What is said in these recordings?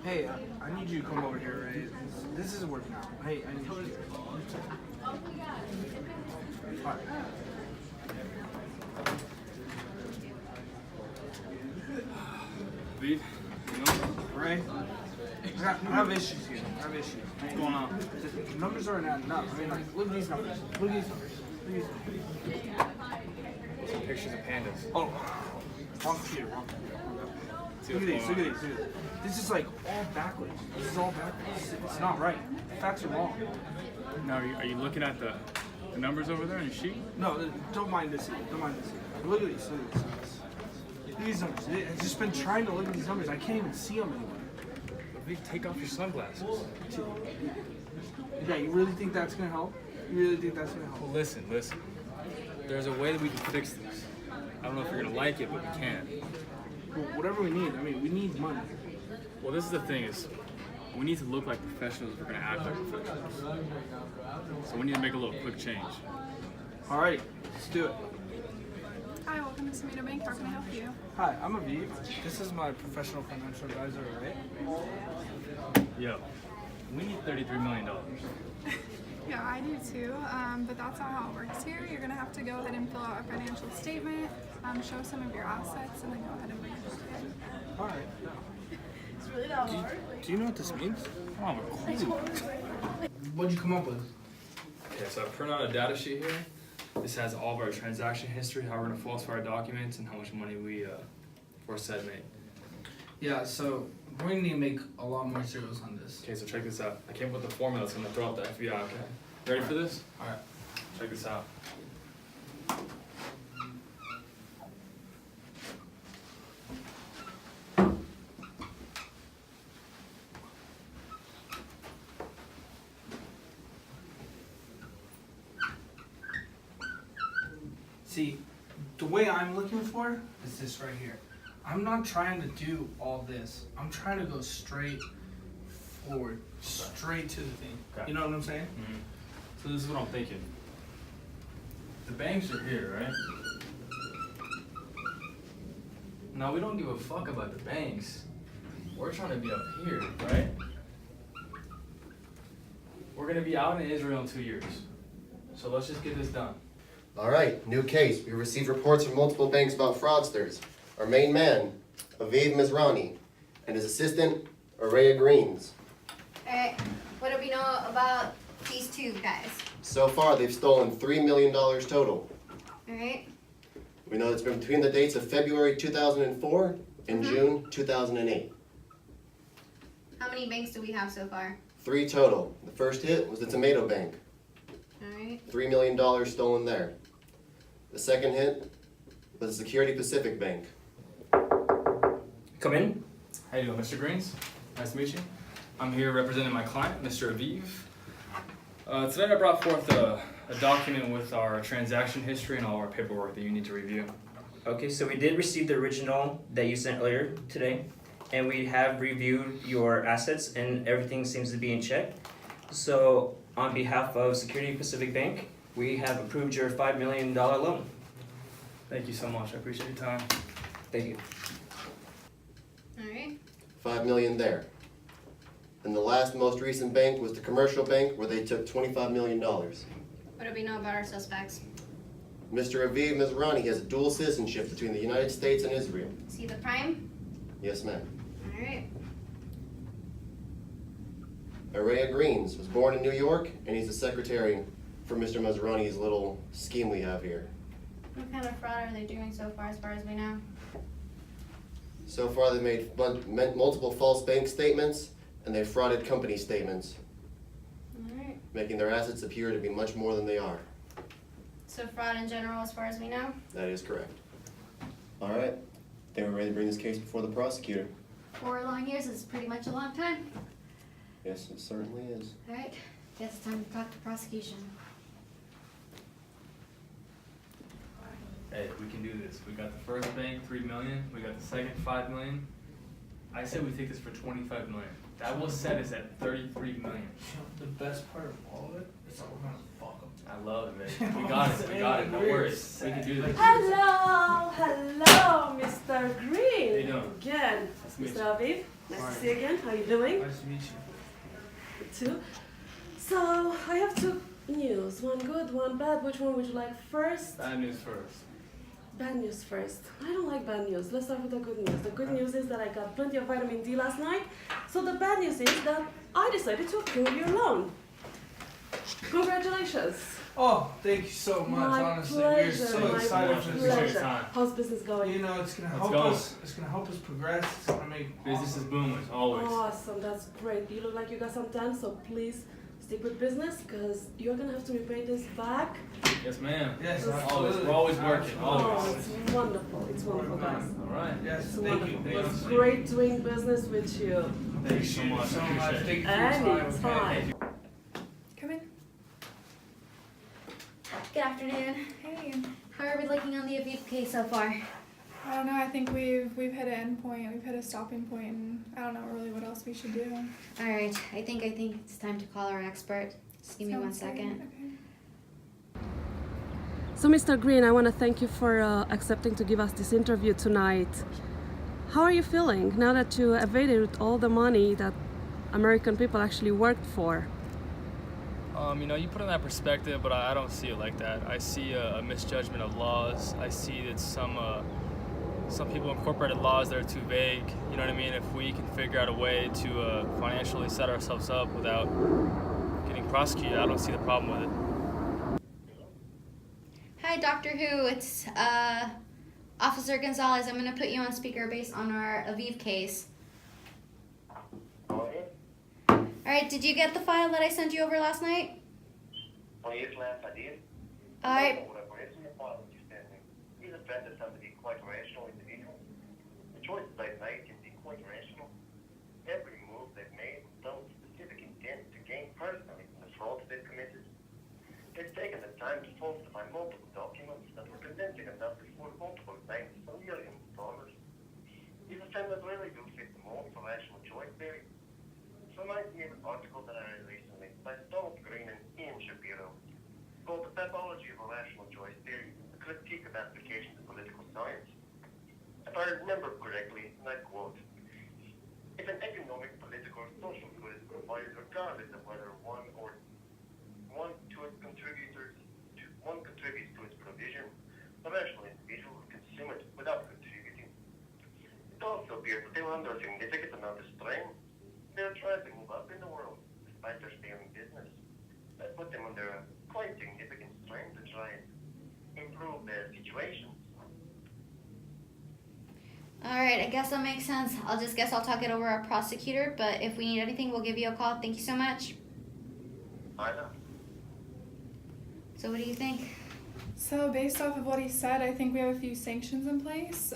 Hey, I need you to come over here, right? This isn't working out. Hey, I need you here. Alright. Lead? You know? Right? I have issues here. I have issues. What's going on? The numbers aren't adding up. I mean, like, look at these numbers. Look at these numbers. Look at these numbers. Some pictures of pandas. Oh, wrong computer, wrong computer. See Look at what's these, going look at on. these, look at this. This is like all backwards. This is all backwards. It's not right. The facts are wrong. Now, are you looking at the numbers over there on your sheet? No, don't mind this either. Don't mind this either. Look at these, look at these. Look at these numbers. I've just been trying to look at these numbers. I can't even see them anymore. Lead, take off your sunglasses. Yeah, you really think that's gonna help? You really think that's gonna Well, help? listen. There's a way that we can fix this. I don't know if you're gonna like it, but we can. Well, whatever we need. I mean, we need money. Well, this is the thing is, we need to look like professionals if we're gonna act like professionals. So we need to make a little quick change. Alrighty, let's do it. Hi, welcome to Tomato Bank. How can I help you? Hi, I'm Aviv. This is my professional financial advisor, right? Yo, we need $33 million. Yeah, I do too, but that's not how it works here. You're gonna have to go ahead and fill out a financial statement, show some of your assets, and then go ahead and bring it in. Alright. It's really not hard. Do you know what this means? I don't have a clue. What'd you come up with? Okay, so I print out a data sheet here. This has all of our transaction history, how we're gonna falsify our documents, and how much money we for said made. Yeah, so we're gonna need to make a lot more zeros on this. Okay, so check this out. I came up with the formula that's gonna throw out the FBI, okay? Ready for this? Alright. Check this out. See, the way I'm looking for is this right here. I'm not trying to do all this. I'm trying to go straight forward, straight to the thing. Okay. You know what I'm saying? Mm-hmm. So this is what I'm thinking. The banks are here, right? Now we don't give a fuck about the banks. We're trying to be up here, right? We're gonna be out in Israel in 2 years. So let's just get this done. All right, new case. We received reports from multiple banks about fraudsters. Our main man, Aviv Mizrani, and his assistant, Araya Greens. Alright, what do we know about these two guys? So far, they've stolen $3 million total. Alright, We know it's been between the dates of February 2004 and June 2008. how many banks do we have so far? 3 total. The first hit was the Tomato Bank. Alright, $3 million stolen there. The second hit was the Security Pacific Bank. Come in. How you doing, Mr. Greens? Nice to meet you. I'm here representing my client, Mr. Aviv. Today I brought forth a document with our transaction history and all our paperwork that you need to review. Okay, so we did receive the original that you sent earlier today, and we have reviewed your assets and everything seems to be in check. So on behalf of Security Pacific Bank, we have approved your $5 million loan. Thank you so much. I appreciate your time. Thank you. alright, $5 million there. And the last most recent bank was the commercial bank where they took $25 million. what do we know about our suspects? Mr. Aviv Mizrani has a dual citizenship between the United States and Israel. Is he the prime? Yes, ma'am. Alright, Araya Greens was born in New York, and he's the secretary for Mr. Mizrani's little scheme we have here. what kind of fraud are they doing so far as we know? So far, they've made multiple false bank statements, and they've frauded company statements, Alright, making their assets appear to be much more than they are. so fraud in general as far as we know? That is correct. All right, they were ready to bring this case before the prosecutor. 4 long years is pretty much a long time. Yes, it certainly is. Alright, guess it's time to talk to prosecution. Hey, we can do this. We got the first bank, $3 million. We got the second, $5 million. I said we take this for $25 million. That will set us at $33 million. The best part of all of it is that we're gonna fuck them. I love it, man. We got it. We got it. No worries. We can do this. Hello, Mr. How you Green. doing? Good. again. Nice to meet Mr. Aviv, nice Hi. to see you again. How are you doing? Nice to meet you. Good too. So, I have two news. One good, one bad. Which one would you like first? Bad news first. Bad news first. I don't like bad news. Let's start with the good news. The good news is that I got plenty of vitamin D last night. So the bad news is that I decided to approve your loan. Congratulations. Oh, thank you so much. My Honestly, pleasure, we're so my excited for Appreciate this. your time. How's business going? You know, it's gonna Let's help go. us. It's gonna help us progress. It's gonna make Business is awesome. booming, always. Awesome, that's great. You look like you got some time, so please stick with business because you're gonna have to repay this back. Yes, ma'am. Yes, Always. absolutely. We're always working, Absolutely. always. Oh, it's wonderful. It's wonderful, guys. All right. Yes, It's thank wonderful. you. It Thank was you. great doing business with you. Thank you so Appreciate it much. so much. Appreciate it. Thank you for your time. Okay? Anytime. Come in. Good afternoon. Hey. How are we looking on the Aviv case so far? I don't know. I think we've hit an end point. We've hit a stopping point, and I don't know really what else we should do. All right. I think it's time to call our expert. Just give me one Sounds good. second. Okay. So, Mr. Green, I want to thank you for accepting to give us this interview tonight. How are you feeling now that you evaded all the money that American people actually worked for? You know, you put it in that perspective, but I don't see it like that. I see a misjudgment of laws. I see that some people incorporated laws that are too vague. You know what I mean? If we can figure out a way to financially set ourselves up without getting prosecuted, I don't see the problem with it. Hi, Doctor Who. It's Officer Gonzalez. I'm going to put you on speaker based on our Aviv case. All right. Did you get the file that I sent you over last night? All right. He's a friend of somebody quite rational individual. The choices they've made can be quite rational. Every move they've made was done with specific intent to gain personally from the fraud they've committed. They've taken the time to falsify multiple documents that were convincing enough before multiple banks for millions of dollars. He's a friend that really do fit the mold for rational choice theory. This reminds me of an article that I read recently by Donald Green and Ian Shapiro called The Pathology of a Rational Choice Theory, a critique of applications of political science. If I remember correctly, and I quote, if an economic, political, or social good is provided regardless of whether one contributes to its provision, the rational individual will consume it without contributing. It also appears that they were under a significant amount of strain. They are trying to move up in the world, despite their failing business. That put them under a quite significant strain to try and improve their situation. All right. I guess that makes sense. I'll talk it over our prosecutor, but if we need anything, we'll give you a call. Thank you so much. I know. So what do you think? So based off of what he said, I think we have a few sanctions in place.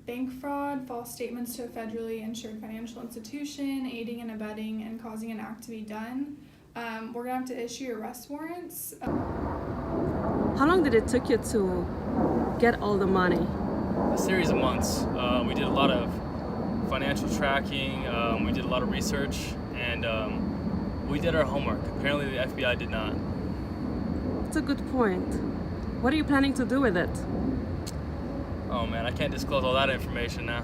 Bank fraud, false statements to a federally insured financial institution, aiding and abetting, and causing an act to be done. We're gonna have to issue arrest warrants. How long did it take you to get all the money? A series of months. We did a lot of financial tracking. We did a lot of research, and we did our homework. Apparently, the FBI did not. That's a good point. What are you planning to do with it? Oh man, I can't disclose all that information now.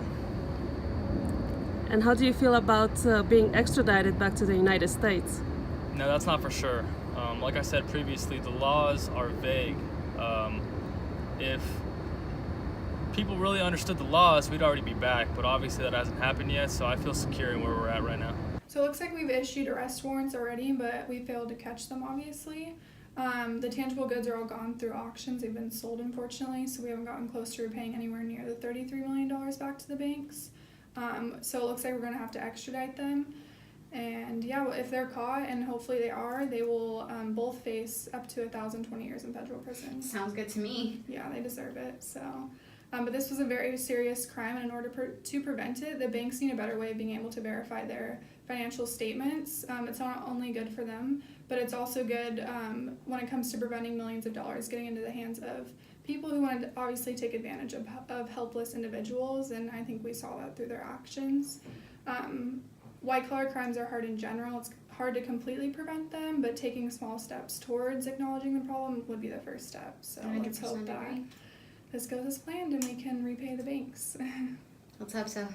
And how do you feel about being extradited back to the United States? No, that's not for sure. Like I said previously, the laws are vague. If people really understood the laws, we'd already be back, but obviously that hasn't happened yet, so I feel secure in where we're at right now. So it looks like we've issued arrest warrants already, but we failed to catch them, obviously. The tangible goods are all gone through auctions. They've been sold, unfortunately, so we haven't gotten close to repaying anywhere near the $33 million back to the banks. So it looks like we're going to have to extradite them. And yeah, if they're caught, and hopefully they are, they will both face up to 1,020 years in federal prison. Sounds good to me. Yeah, they deserve it. So, but this was a very serious crime, and in order to prevent it, the banks need a better way of being able to verify their financial statements. It's not only good for them, but it's also good when it comes to preventing millions of dollars getting into the hands of people who want to obviously take advantage of helpless individuals, and I think we saw that through their actions. White-collar crimes are hard in general. It's hard to completely prevent them, but taking small steps towards acknowledging the problem would be the first step. So let's hope 100% that agree. this goes as planned and we can repay the banks. Let's hope so.